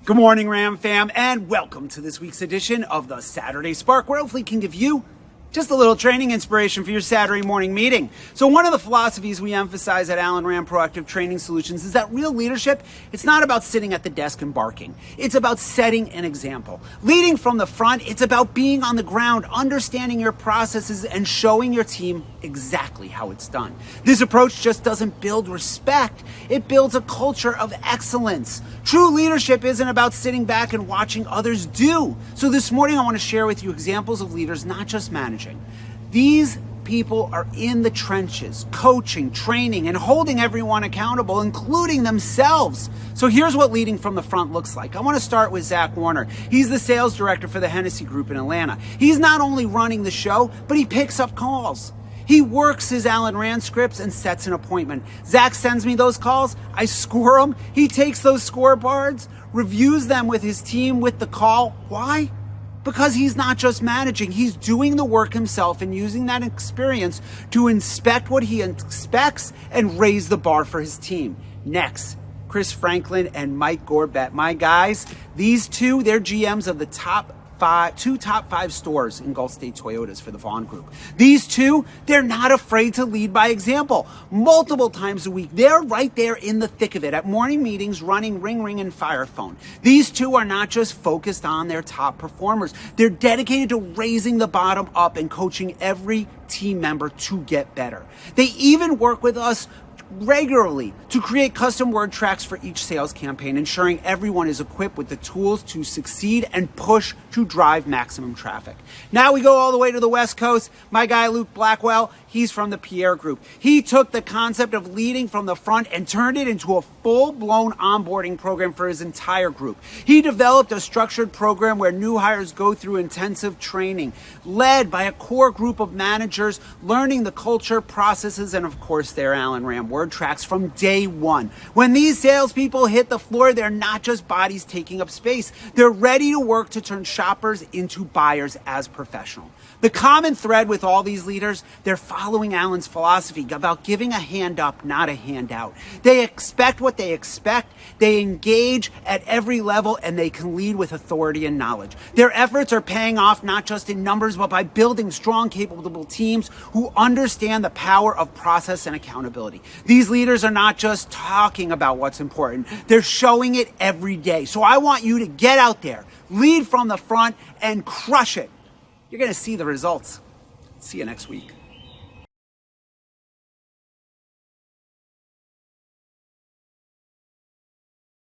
Good morning, Ram fam, and welcome to this week's edition of the Saturday Spark, where hopefully can give you just a little training inspiration for your Saturday morning meeting. So one of the philosophies we emphasize at Allen Ram Proactive Training Solutions is that real leadership, it's not about sitting at the desk and barking. It's about setting an example. Leading from the front, it's about being on the ground, understanding your processes, and showing your team exactly how it's done. This approach just doesn't build respect, it builds a culture of excellence. True leadership isn't about sitting back and watching others do. So this morning I want to share with you examples of leaders not just managing. These people are in the trenches, coaching, training, and holding everyone accountable, including themselves. So here's what leading from the front looks like. I want to start with Zach Warner. He's the sales director for the Hennessy Group in Atlanta. He's not only running the show, but he picks up calls. He works his Allen Ram scripts and sets an appointment. Zach sends me those calls. I score them. He takes those scoreboards, reviews them with his team with the call. Why? Because he's not just managing, he's doing the work himself and using that experience to inspect what he expects and raise the bar for his team. Next, Chris Franklin and Mike Gorbett. My guys, these two, they're GMs of the two top five stores in Gulf State Toyotas for the Vaughn Group. These two, they're not afraid to lead by example. Multiple times a week, they're right there in the thick of it at morning meetings running Ring and Fire Phone. These two are not just focused on their top performers. They're dedicated to raising the bottom up and coaching every team member to get better. They even work with us regularly to create custom word tracks for each sales campaign, ensuring everyone is equipped with the tools to succeed and push to drive maximum traffic. Now we go all the way to the West Coast. My guy Luke Blackwell, he's from the Pierre Group. He took the concept of leading from the front and turned it into a full-blown onboarding program for his entire group. He developed a structured program where new hires go through intensive training, led by a core group of managers, learning the culture, processes, and of course their Allen Ram word tracks from day one. When these salespeople hit the floor, they're not just bodies taking up space. They're ready to work to turn shoppers into buyers as professional. The common thread with all these leaders, they're following Allen's philosophy about giving a hand up, not a handout. They expect what they expect, they engage at every level, and they can lead with authority and knowledge. Their efforts are paying off not just in numbers, but by building strong, capable teams who understand the power of process and accountability. These leaders are not just talking about what's important, they're showing it every day. So I want you to get out there, lead from the front, and crush it. You're going to see the results. See you next week.